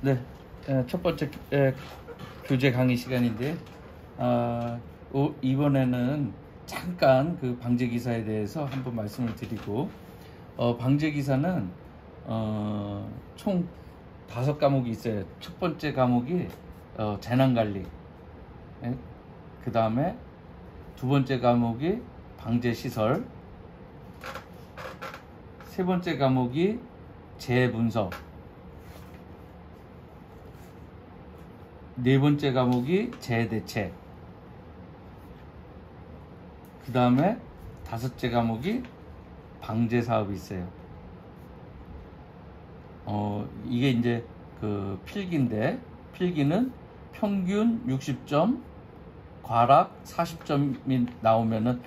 네, 첫 번째 교재 강의 시간인데, 이번에는 잠깐 그 방제 기사에 대해서 한번 말씀을 드리고, 방제 기사는 총 5과목이 있어요. 첫 번째 과목이 재난관리, 그 다음에 두 번째 과목이 방제시설, 세 번째 과목이 재분석, 네 번째 과목이 재대책, 그 다음에 다섯째 과목이 방제사업이 있어요. 이게 이제 그 필기인데, 필기는 평균 60점, 과락 40점이 나오면은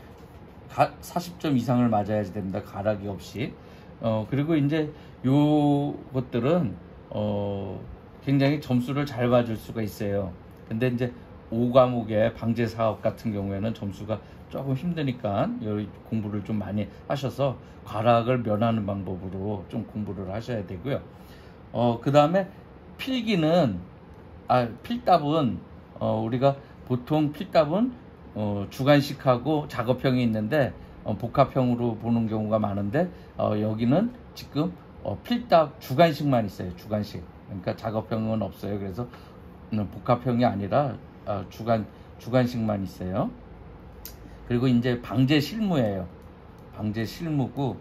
40점 이상을 맞아야 됩니다. 과락이 없이. 그리고 이제 요 것들은 굉장히 점수를 잘 받을 수가 있어요. 근데 이제 5과목의 방제사업 같은 경우에는 점수가 조금 힘드니까 공부를 좀 많이 하셔서 과락을 면하는 방법으로 좀 공부를 하셔야 되고요. 그 다음에 필기는, 필답은, 우리가 보통 필답은 주관식하고 작업형이 있는데 복합형으로 보는 경우가 많은데, 여기는 지금 필답 주관식만 있어요. 주관식. 그러니까 작업형은 없어요. 그래서 복합형이 아니라 주관식만 있어요. 그리고 이제 방제 실무예요. 방제 실무고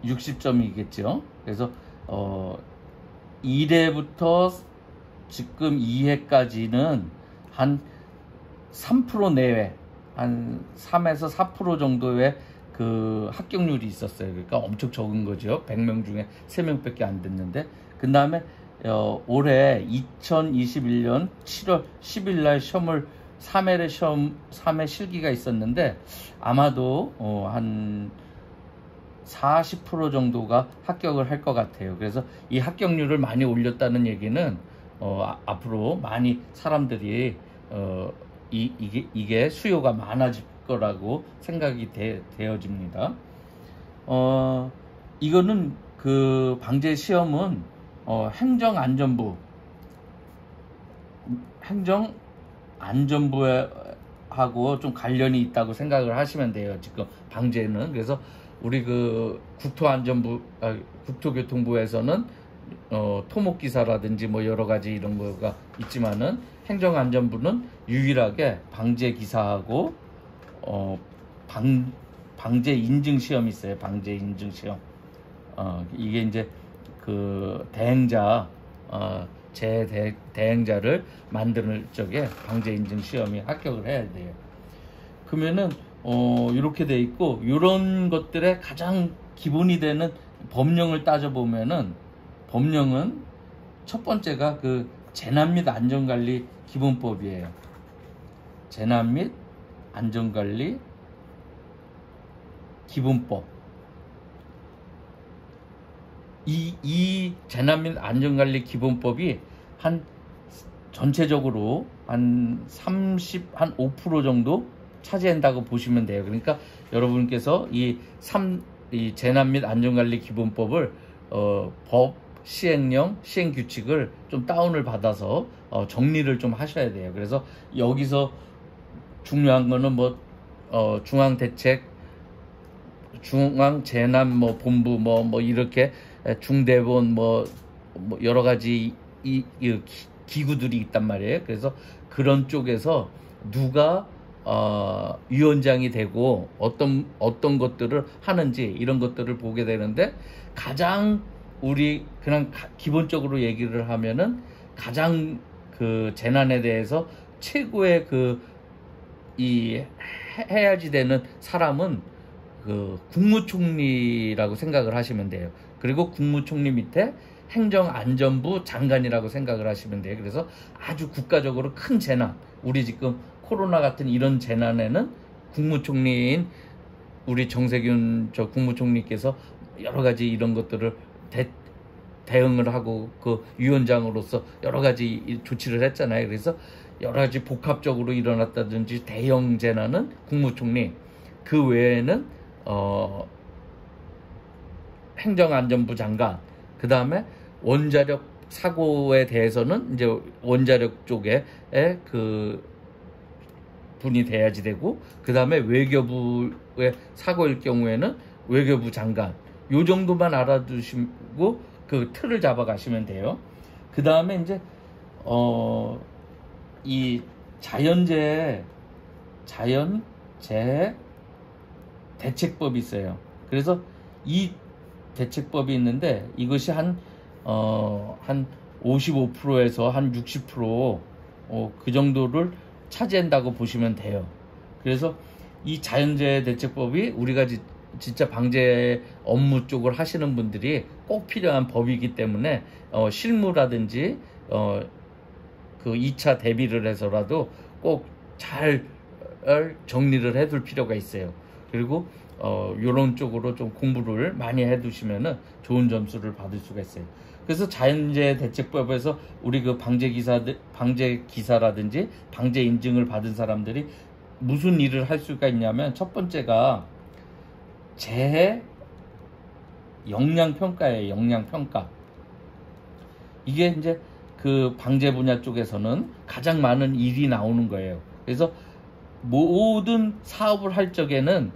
60점이겠죠. 그래서 1회부터 지금 2회까지는 한 3% 내외, 한 3에서 4% 정도의 그 합격률이 있었어요. 그러니까 엄청 적은 거죠. 100명 중에 3명밖에 안 됐는데, 그 다음에 올해 2021년 7월 10일 날 시험을 3회 실기가 있었는데, 아마도 한 40% 정도가 합격을 할 것 같아요. 그래서 이 합격률을 많이 올렸다는 얘기는 앞으로 많이 사람들이 이게 수요가 많아질 거라고 생각이 되어집니다. 이거는 그 방제 시험은 행정안전부하고 좀 관련이 있다고 생각을 하시면 돼요. 지금 방제는. 그래서 우리 그 국토교통부에서는 토목기사라든지 뭐 여러 가지 이런 거가 있지만은, 행정안전부는 유일하게 방제 기사하고 방제 인증 시험이 있어요. 방제 인증 시험. 이게 이제 그 대행자, 대행자를 만드는 쪽에 방제 인증 시험이 합격을 해야 돼요. 그러면은 이렇게 돼 있고, 이런 것들의 가장 기본이 되는 법령을 따져보면은, 법령은 첫 번째가 그 재난 및 안전관리 기본법이에요. 재난 및 안전관리 기본법. 이 재난 및 안전관리 기본법이 전체적으로 한 5% 정도 차지한다고 보시면 돼요. 그러니까 여러분께서 이 재난 및 안전관리 기본법을 법, 시행령, 시행규칙을 좀 다운을 받아서 정리를 좀 하셔야 돼요. 그래서 여기서 중요한 거는 뭐 중앙대책, 중앙재난 본부 뭐 이렇게 중대본 뭐 여러 가지 이 기구들이 있단 말이에요. 그래서 그런 쪽에서 누가 위원장이 되고 어떤 것들을 하는지, 이런 것들을 보게 되는데, 가장 우리 그냥 기본적으로 얘기를 하면은, 가장 그 재난에 대해서 최고의 해야지 되는 사람은 그 국무총리라고 생각을 하시면 돼요. 그리고 국무총리 밑에 행정안전부 장관이라고 생각을 하시면 돼요. 그래서 아주 국가적으로 큰 재난, 우리 지금 코로나 같은 이런 재난에는 국무총리인 우리 정세균 국무총리께서 여러 가지 이런 것들을 대응을 하고 그 위원장으로서 여러 가지 조치를 했잖아요. 그래서 여러 가지 복합적으로 일어났다든지 대형 재난은 국무총리, 그 외에는 행정안전부 장관, 그 다음에 원자력 사고에 대해서는 이제 원자력 쪽에 그 분이 돼야지 되고, 그 다음에 외교부의 사고일 경우에는 외교부 장관, 요 정도만 알아두시고 그 틀을 잡아가시면 돼요. 그 다음에 이제 이 자연재해 대책법이 있어요. 그래서 이 대책법이 있는데 이것이 한 55%에서 한 60% 그 정도를 차지한다고 보시면 돼요. 그래서 이 자연재해 대책법이 우리가 진짜 방제 업무 쪽을 하시는 분들이 꼭 필요한 법이기 때문에 실무라든지 그 2차 대비를 해서라도 꼭 잘 정리를 해둘 필요가 있어요. 그리고 요런 쪽으로 좀 공부를 많이 해두시면은 좋은 점수를 받을 수가 있어요. 그래서 자연재해 대책법에서 우리 그 방제 기사라든지 방제 인증을 받은 사람들이 무슨 일을 할 수가 있냐면, 첫 번째가 재해 역량평가예요. 역량평가. 이게 이제 그 방제 분야 쪽에서는 가장 많은 일이 나오는 거예요. 그래서 모든 사업을 할 적에는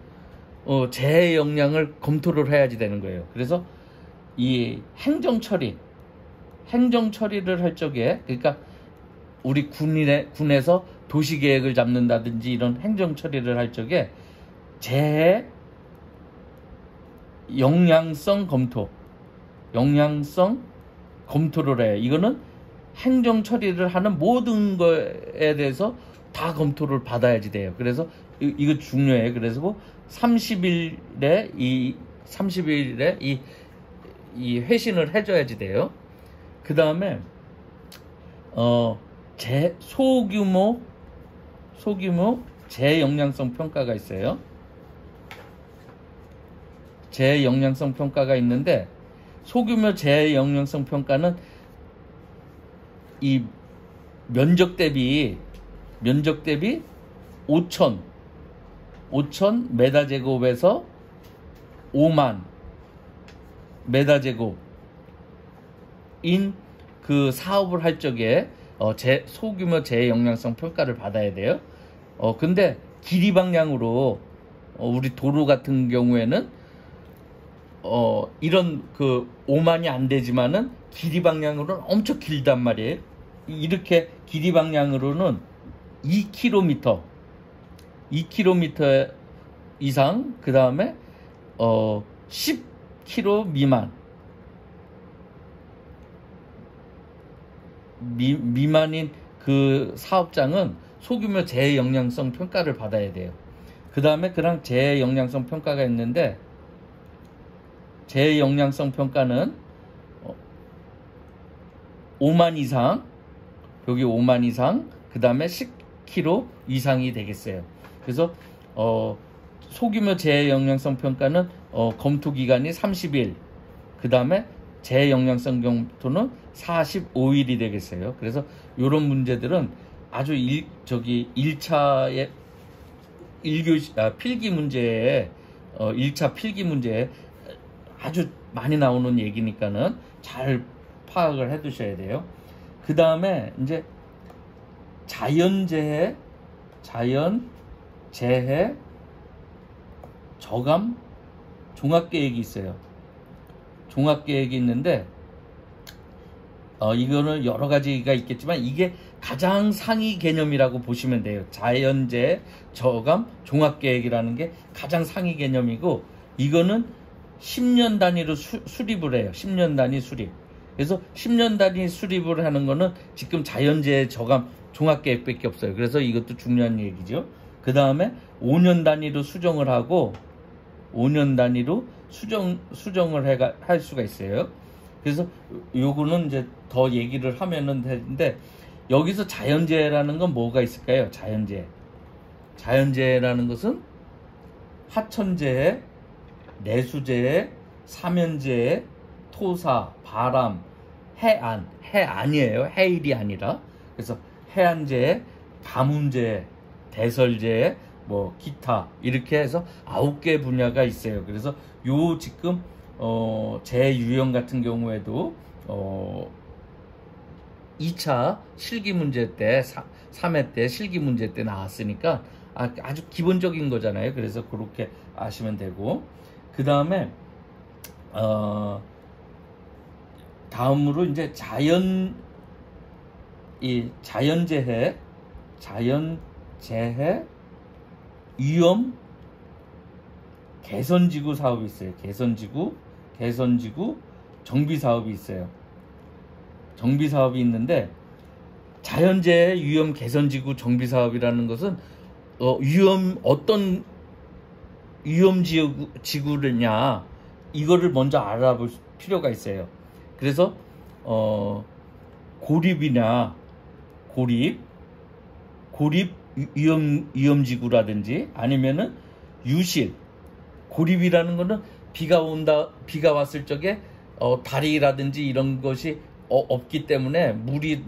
재해 역량을 검토를 해야지 되는 거예요. 그래서 이 행정 처리를 할 적에, 그러니까 우리 군에서 도시 계획을 잡는다든지 이런 행정 처리를 할 적에 재해 역량성 검토를 해요. 이거는 행정 처리를 하는 모든 거에 대해서 다 검토를 받아야지 돼요. 그래서 이거 중요해요. 그래서 30일에 이 회신을 해줘야지 돼요. 그 다음에 소규모 재역량성 평가가 있어요. 재역량성 평가가 있는데, 소규모 재역량성 평가는 이 면적 대비 5천 메다제곱에서 5만 메다제곱인 그 사업을 할 적에 소규모 재역량성 평가를 받아야 돼요. 근데 길이 방향으로 우리 도로 같은 경우에는 이런 그 5만이 안 되지만은 길이 방향으로는 엄청 길단 말이에요. 이렇게 길이 방향으로는 2km 이상, 그 다음에 10km 미만인 그 사업장은 소규모 재역량성 평가를 받아야 돼요. 그 다음에 그랑 재역량성 평가가 있는데, 재역량성 평가는 5만 이상, 여기 5만 이상, 그 다음에 10km 이상이 되겠어요. 그래서 소규모 재역량성 평가는 검토 기간이 30일, 그 다음에 재역량성 검토는 45일이 되겠어요. 그래서 이런 문제들은 아주 1차의 필기 문제에 1차 필기 문제에 아주 많이 나오는 얘기니까는 잘 파악을 해 두셔야 돼요. 그 다음에 이제 자연재해 저감 종합계획이 있어요. 종합계획이 있는데 이거는 여러 가지가 있겠지만 이게 가장 상위 개념이라고 보시면 돼요. 자연재해 저감 종합계획이라는 게 가장 상위 개념이고, 이거는 10년 단위로 수립을 해요. 10년 단위 수립. 그래서 10년 단위 수립을 하는 거는 지금 자연재해 저감 종합계획밖에 없어요. 그래서 이것도 중요한 얘기죠. 그 다음에 5년 단위로 수정을 하고 5년 단위로 수정을 할 수가 있어요. 그래서 요거는 이제 더 얘기를 하면은 되는데, 여기서 자연재해라는 건 뭐가 있을까요? 자연재해라는 것은 하천재해, 내수재해, 사면재해, 토사, 바람, 해안이에요. 해일이 아니라. 그래서 해안재해, 가뭄재해, 대설재해, 뭐 기타 이렇게 해서 9개 분야가 있어요. 그래서 요 지금 재해 유형 같은 경우에도 어 2차 실기 문제 때 3회 때 실기 문제 때 나왔으니까 아주 기본적인 거잖아요. 그래서 그렇게 아시면 되고, 그 다음에 다음으로 이제 자연재해 위험 개선지구 사업이 있어요. 개선지구 정비 사업이 있어요. 정비 사업이 있는데, 자연재해 위험 개선지구 정비 사업이라는 것은 어떤 위험 지구냐, 이거를 먼저 알아볼 필요가 있어요. 그래서 고립이나 고립 위험지구라든지 아니면은 유실. 고립이라는 거는 비가 왔을 적에 다리라든지 이런 것이 없기 때문에 물이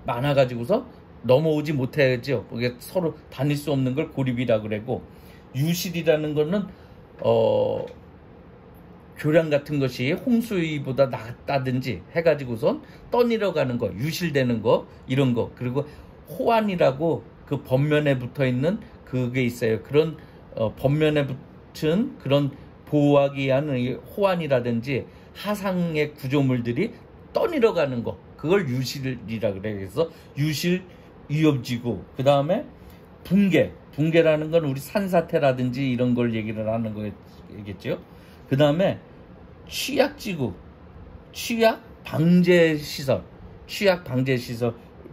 많아가지고서 넘어오지 못하죠. 그게 서로 다닐 수 없는 걸 고립이라고 그러고, 유실이라는 거는 교량 같은 것이 홍수위보다 낫다든지 해가지고선 떠내려가는 거, 유실되는 거, 이런 거. 그리고 호안이라고 그 번면에 붙어 있는 그게 있어요. 그런 번면에 붙은 그런 보호하기 위한 호안이라든지 하상의 구조물들이 떠내려가는 거, 그걸 유실이라 그래요. 그래서 유실 위험지구. 그 다음에 붕괴라는 건 우리 산사태라든지 이런 걸 얘기를 하는 거겠죠. 그 다음에 취약지구, 취약 방제 시설이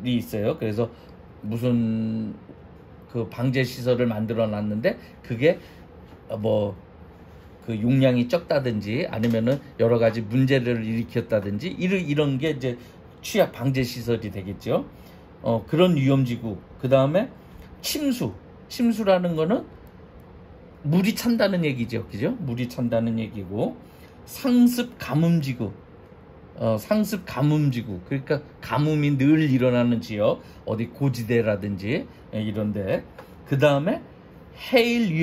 있어요. 그래서 무슨 그 방제 시설을 만들어 놨는데, 그게 그 용량이 적다든지 아니면은 여러 가지 문제를 일으켰다든지 이런 게 이제 취약 방제 시설이 되겠죠. 그런 위험지구. 그 다음에 침수라는 거는 물이 찬다는 얘기죠. 그죠? 물이 찬다는 얘기고, 상습 가뭄지구. 그러니까 가뭄이 늘 일어나는 지역, 어디 고지대라든지 이런데. 그 다음에 해일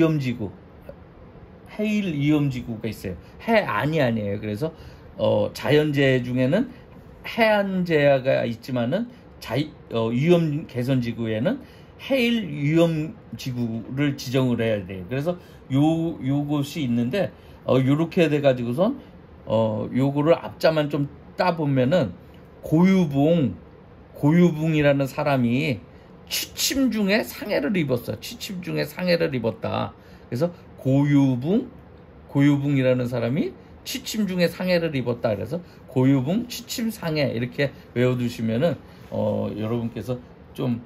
위험지구가 있어요. 해안이 아니에요. 그래서 자연재해 중에는 해안재해가 있지만은 위험 개선지구에는 해일 위험지구를 지정을 해야 돼요. 그래서 요것이 있는데, 요렇게 돼가지고선 요거를 앞자만 좀 따보면은, 고유붕이라는 사람이 취침 중에 상해를 입었다. 그래서 고유붕이라는 사람이 취침 중에 상해를 입었다. 그래서 고유붕 취침 상해 이렇게 외워두시면은 여러분께서 좀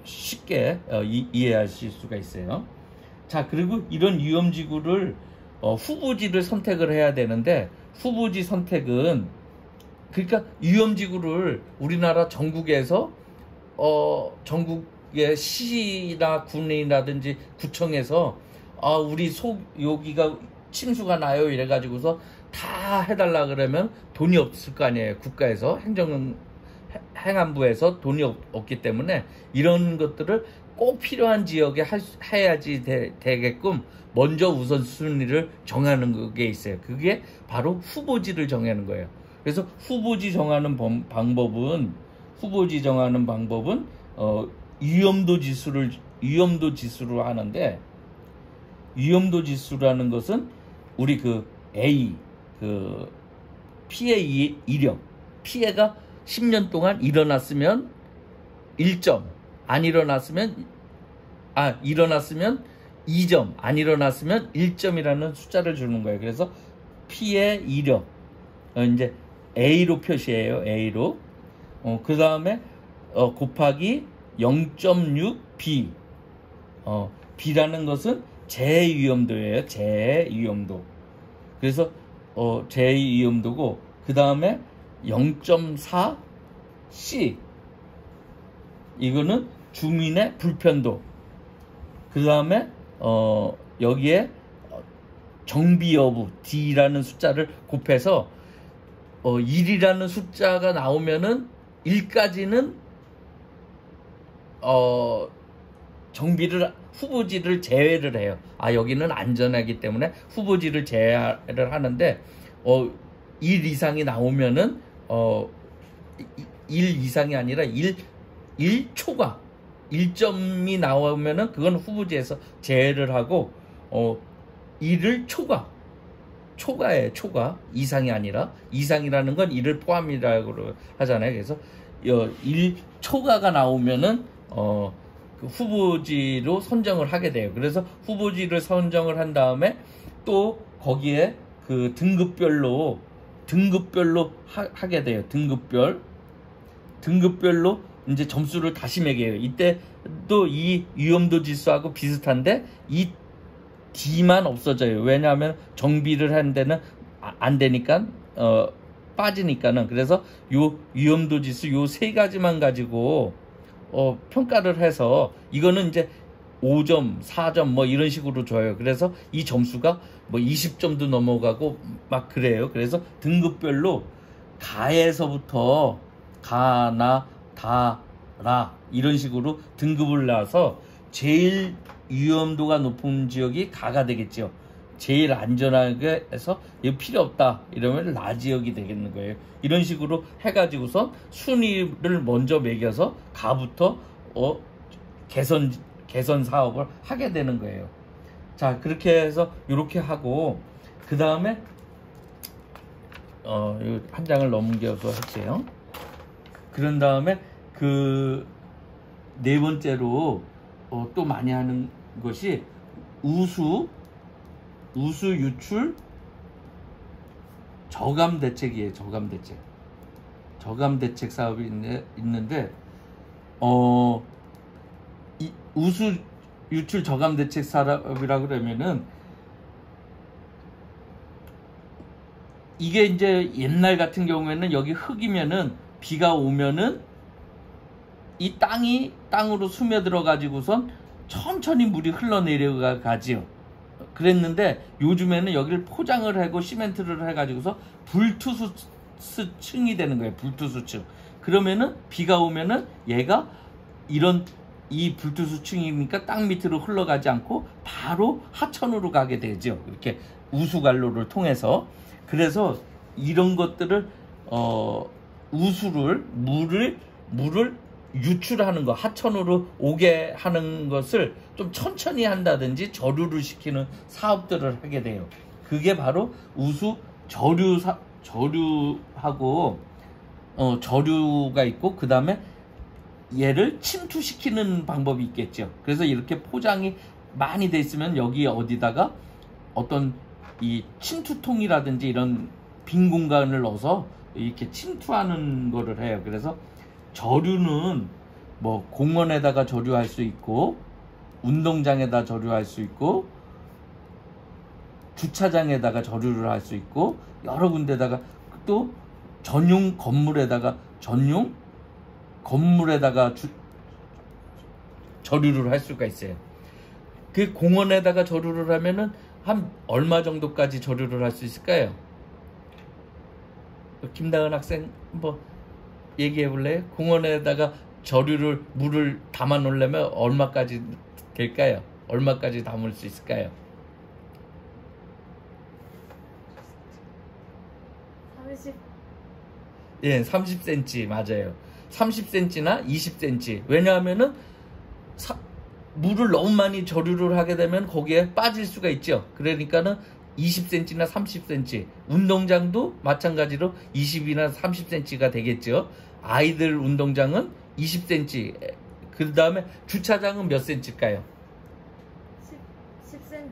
쉽게 이해하실 수가 있어요. 자, 그리고 이런 위험지구를 후보지를 선택을 해야 되는데, 후보지 선택은, 그러니까 위험지구를 우리나라 전국에서 전국의 시나 군이라든지 구청에서 우리 여기가 침수가 나요 이래가지고서 다 해달라 그러면 돈이 없을 거 아니에요. 국가에서 행안부에서 돈이 없기 때문에 이런 것들을 꼭 필요한 지역에 해야지 되게끔 먼저 우선순위를 정하는 게 있어요. 그게 바로 후보지를 정하는 거예요. 그래서 후보지 정하는 방법은 위험도 지수로 하는데, 위험도 지수라는 것은 우리 피해 이력, 피해가 10년 동안 일어났으면 1점, 일어났으면 2점, 안 일어났으면 1점이라는 숫자를 주는 거예요. 그래서 피해 이력, 이제 A로 표시해요. A로. 그 다음에 곱하기 0.6 B. B라는 것은 재위험도예요. 재위험도. 그래서 재위험도고, 그 다음에 0.4 C. 이거는 주민의 불편도. 그 다음에 여기에 정비 여부 D라는 숫자를 곱해서 1이라는 숫자가 나오면은 1까지는 후보지를 제외를 해요. 여기는 안전하기 때문에 후보지를 제외를 하는데 1 이상이 나오면은 어, 1 이상이 아니라 1초과 1점이 나오면은 그건 후보지에서 제외를 하고 1을 초과예요. 초과 이상이 아니라 이상이라는 건 1을 포함이라고 하잖아요. 그래서 1초과가 나오면은 그 후보지로 선정을 하게 돼요. 그래서 후보지를 선정을 한 다음에 또 거기에 그 등급별로 하게 돼요. 등급별로 이제 점수를 다시 매겨요. 이때도 이 위험도 지수하고 비슷한데 이 D만 없어져요. 왜냐하면 정비를 하는 데는 안 되니까 빠지니까는. 그래서 요 위험도 지수 요 세 가지만 가지고 평가를 해서 이거는 이제 5점, 4점 뭐 이런 식으로 줘요. 그래서 이 점수가 뭐 20점도 넘어가고 막 그래요. 그래서 등급별로 가에서부터 가나 다라 이런 식으로 등급을 놔서 제일 위험도가 높은 지역이 가가 되겠죠. 제일 안전하게 해서 이거 필요 없다 이러면 라 지역이 되겠는 거예요. 이런 식으로 해가지고서 순위를 먼저 매겨서 가부터 개선 사업을 하게 되는 거예요. 자, 그렇게 해서 이렇게 하고 그 다음에 한 장을 넘겨서 할게요. 그런 다음에 그 네 번째로 또 많이 하는 것이 우수 유출 저감 대책이에요. 저감 대책 사업이 있는데 이 우수 유출 저감 대책 사업이라고 그러면은 이게 이제 옛날 같은 경우에는 여기 흙이면은 비가 오면은 이 땅으로 스며들어 가지고선 천천히 물이 흘러내려가지요. 그랬는데 요즘에는 여기를 포장을 하고 시멘트를 해가지고서 불투수층이 되는 거예요. 불투수층. 그러면은 비가 오면은 얘가 이 불투수층이니까 땅 밑으로 흘러가지 않고 바로 하천으로 가게 되죠. 이렇게 우수관로를 통해서. 그래서 이런 것들을 물을 유출하는 거, 하천으로 오게 하는 것을 좀 천천히 한다든지 저류를 시키는 사업들을 하게 돼요. 그게 바로 우수 저류하고 저류가 있고 그 다음에 얘를 침투시키는 방법이 있겠죠. 그래서 이렇게 포장이 많이 돼 있으면 여기 어디다가 어떤 이 침투통이라든지 이런 빈 공간을 넣어서 이렇게 침투하는 거를 해요. 그래서 저류는 뭐 공원에다가 저류할 수 있고 운동장에다 저류할 수 있고 주차장에다가 저류를 할 수 있고 여러 군데다가 또 전용 건물에다가 저류를 할 수가 있어요. 그 공원에다가 저류를 하면은 한 얼마 정도까지 저류를 할 수 있을까요? 김다은 학생 뭐 얘기해 볼래요? 공원에다가 물을 담아 놓으려면 얼마까지 될까요? 얼마까지 담을 수 있을까요? 30. 예, 30cm 맞아요. 30cm나 20cm. 왜냐하면은 물을 너무 많이 저류를 하게 되면 거기에 빠질 수가 있죠. 그러니까는 20cm나 30cm. 운동장도 마찬가지로 20이나 30cm가 되겠죠. 아이들 운동장은 20cm. 그 다음에 주차장은 몇 cm일까요? 10cm.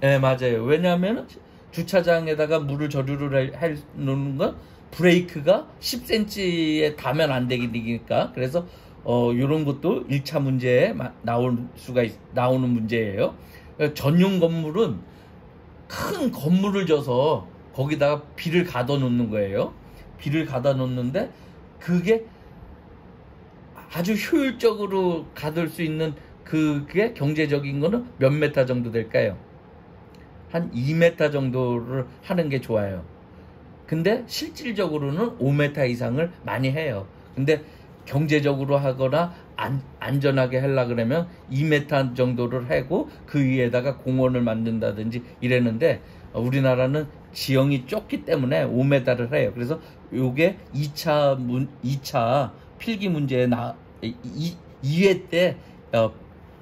네, 맞아요. 왜냐하면 주차장에다가 물을 저류를 놓는 건 브레이크가 10cm에 닿으면 안 되니까. 그래서 이런 것도 1차 문제에 나오는 문제예요. 전용 건물은 큰 건물을 져서 거기다가 비를 가둬 놓는 거예요. 비를 가둬 놓는데 그게 아주 효율적으로 가둘 수 있는 그게 경제적인 거는 몇 메타 정도 될까요? 한 2m 정도를 하는 게 좋아요. 근데 실질적으로는 5m 이상을 많이 해요. 근데 경제적으로 하거나 안전하게 하려고 그러면 2m 정도를 하고 그 위에다가 공원을 만든다든지 이랬는데 우리나라는 지형이 좁기 때문에 5m를 해요. 그래서 요게 2차 필기 문제에 2회 때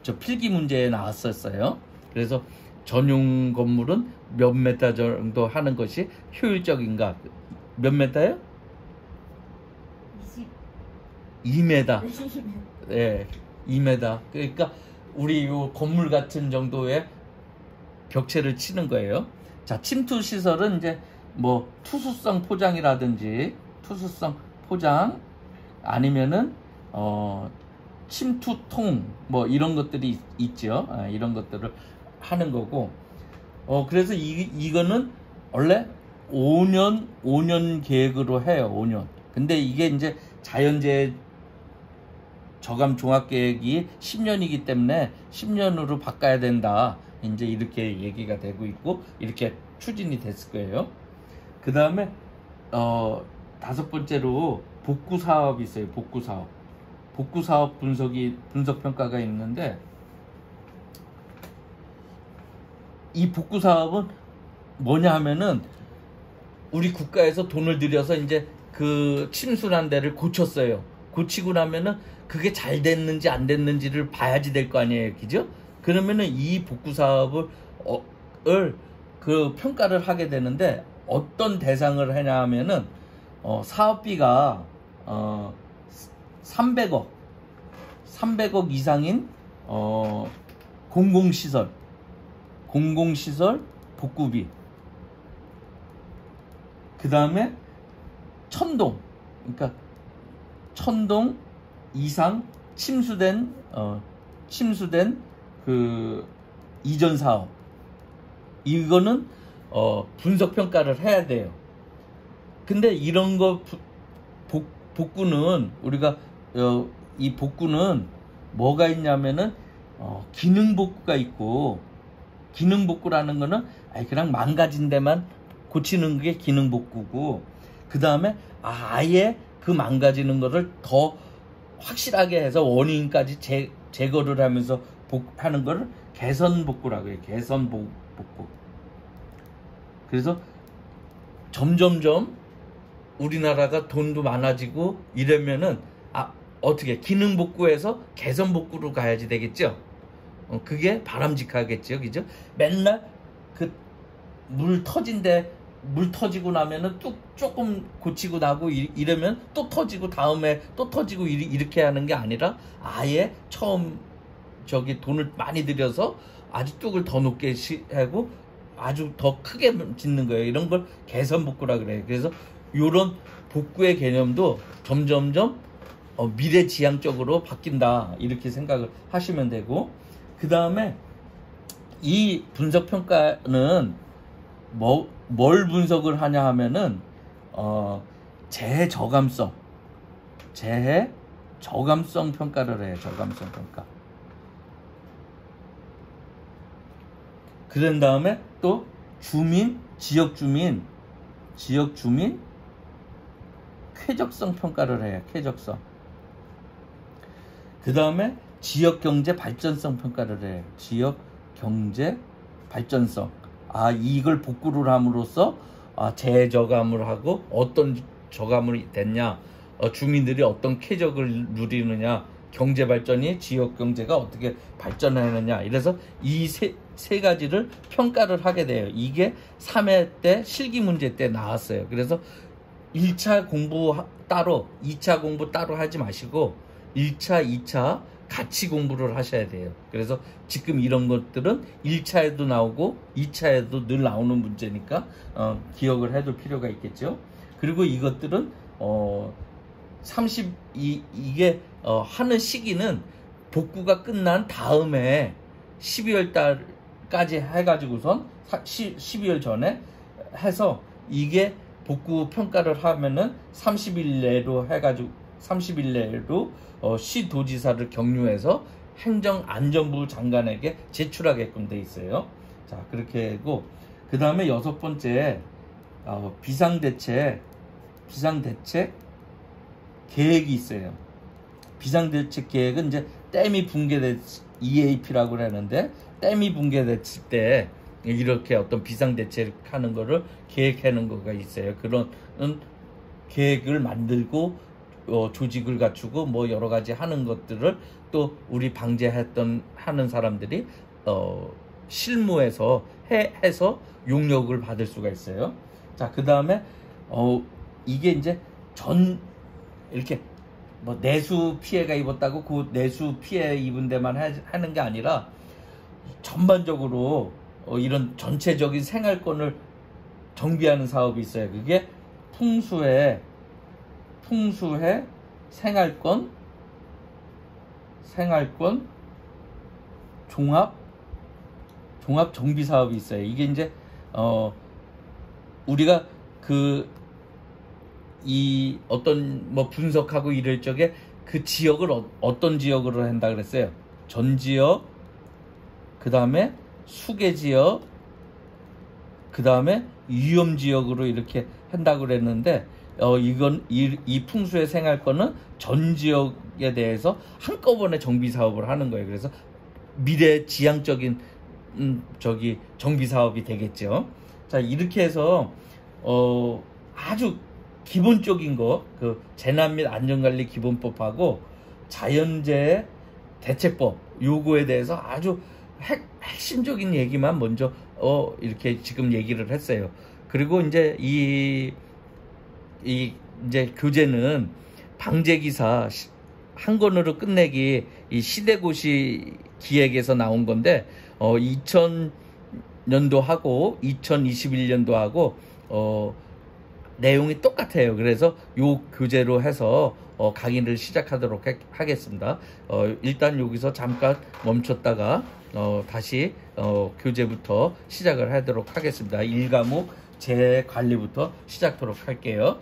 저 필기 문제에 나왔었어요. 그래서 전용 건물은 몇 메타 정도 하는 것이 효율적인가? 몇 메타요? 2m. 네, 2m. 그러니까 우리 요 건물 같은 정도의 벽체를 치는 거예요. 자, 침투 시설은 이제 뭐 투수성 포장이라든지 투수성 포장 아니면은 침투통 뭐 이런 것들이 있죠. 이런 것들을 하는 거고. 그래서 이거는 원래 5년 계획으로 해요. 5년. 근데 이게 이제 자연재해 저감 종합계획이 10년이기 때문에 10년으로 바꿔야 된다. 이제 이렇게 얘기가 되고 있고 이렇게 추진이 됐을 거예요. 그 다음에 5번째로 복구 사업이 있어요. 복구 사업. 복구 사업 분석 평가가 있는데 이 복구 사업은 뭐냐 하면은 우리 국가에서 돈을 들여서 이제 그 침수난 데를 고쳤어요. 고치고 나면은 그게 잘 됐는지 안 됐는지를 봐야지 될 거 아니에요. 그죠? 그러면은 이 복구 사업을 그 평가를 하게 되는데 어떤 대상을 하냐 하면은 사업비가 300억 이상인 공공시설 복구비, 그 다음에 천동, 그러니까 천동 이상 침수된 그 이전 사업, 이거는 분석 평가를 해야 돼요. 근데 이런 거 복구는 우리가 이 복구는 뭐가 있냐면은 기능 복구가 있고, 기능 복구라는 거는 그냥 망가진 데만 고치는 게 기능 복구고, 그 다음에 아예 그 망가지는 거를 더 확실하게 해서 원인까지 제거를 하면서 하는 거를 개선 복구라고 해요. 개선 복구. 그래서 점점점 우리나라가 돈도 많아지고 이러면은 어떻게 기능 복구에서 개선 복구로 가야지 되겠죠. 그게 바람직하겠죠. 그죠? 맨날 그 물 터지고 나면은 또 조금 고치고 나고 이러면 또 터지고 다음에 또 터지고 이렇게 하는 게 아니라 아예 처음 돈을 많이 들여서 아주 뚝을 더 높게 하고 아주 더 크게 짓는 거예요. 이런 걸 개선 복구라 그래요. 그래서 이런 복구의 개념도 점점점 미래지향적으로 바뀐다, 이렇게 생각을 하시면 되고, 그 다음에 이 분석평가는 뭘 분석을 하냐 하면은 재해 저감성 평가를 해요. 저감성 평가. 그런 다음에 또 지역 주민 쾌적성 평가를 해요. 쾌적성. 그 다음에 지역 경제 발전성 평가를 해요. 지역 경제 발전성. 이걸 복구를 함으로써 재해 저감을 하고 어떤 저감이 됐냐, 주민들이 어떤 쾌적을 누리느냐, 경제 발전이 지역 경제가 어떻게 발전하느냐, 이래서 이 세 가지를 평가를 하게 돼요. 이게 3회 때 실기 문제 때 나왔어요. 그래서 1차 공부 따로 2차 공부 따로 하지 마시고 1차 2차 같이 공부를 하셔야 돼요. 그래서 지금 이런 것들은 1차에도 나오고 2차에도 늘 나오는 문제니까 기억을 해둘 필요가 있겠죠. 그리고 이것들은 이게 하는 시기는 복구가 끝난 다음에 12월 달까지 해가지고선 12월 전에 해서 이게 복구 평가를 하면은 30일 내로 해가지고 30일 내로 시도지사를 격려해서 행정안전부 장관에게 제출하게끔 돼 있어요. 자, 그렇게 하고, 그 다음에 6번째 비상대책 계획이 있어요. 비상대책 계획은 이제 댐이 붕괴됐 EAP라고 하는데, 댐이 붕괴됐을 때 이렇게 어떤 비상대책하는 거를 계획하는 거가 있어요. 그런 계획을 만들고 조직을 갖추고 뭐 여러 가지 하는 것들을 또 우리 하는 사람들이 실무에서 해서 용역을 받을 수가 있어요. 자, 그 다음에 이게 이제 이렇게 뭐 내수 피해가 입었다고 그 내수 피해 입은 데만 하는 게 아니라 전반적으로 이런 전체적인 생활권을 정비하는 사업이 있어요. 그게 풍수해 생활권 종합 정비 사업이 있어요. 이게 이제 우리가 이 어떤 뭐 분석하고 이럴 적에 그 지역을 어떤 지역으로 한다 그랬어요. 전 지역, 그 다음에 수계 지역, 그 다음에 위험 지역으로 이렇게 한다고 그랬는데 이 풍수의 생활권은 전 지역에 대해서 한꺼번에 정비 사업을 하는 거예요. 그래서 미래 지향적인 정비 사업이 되겠죠. 자, 이렇게 해서 아주 기본적인 그 재난 및 안전관리 기본법하고 자연재해 대책법 요거에 대해서 아주 핵심적인 얘기만 먼저 이렇게 지금 얘기를 했어요. 그리고 이제 이제 교재는 방제기사 한 권으로 끝내기 이 시대고시 기획에서 나온 건데 2000년도하고 2021년도하고 내용이 똑같아요. 그래서 요 교재로 해서 강의를 시작하도록 하겠습니다. 일단 여기서 잠깐 멈췄다가 다시 교재부터 시작을 하도록 하겠습니다. 1과목 재관리부터 시작하도록 할게요.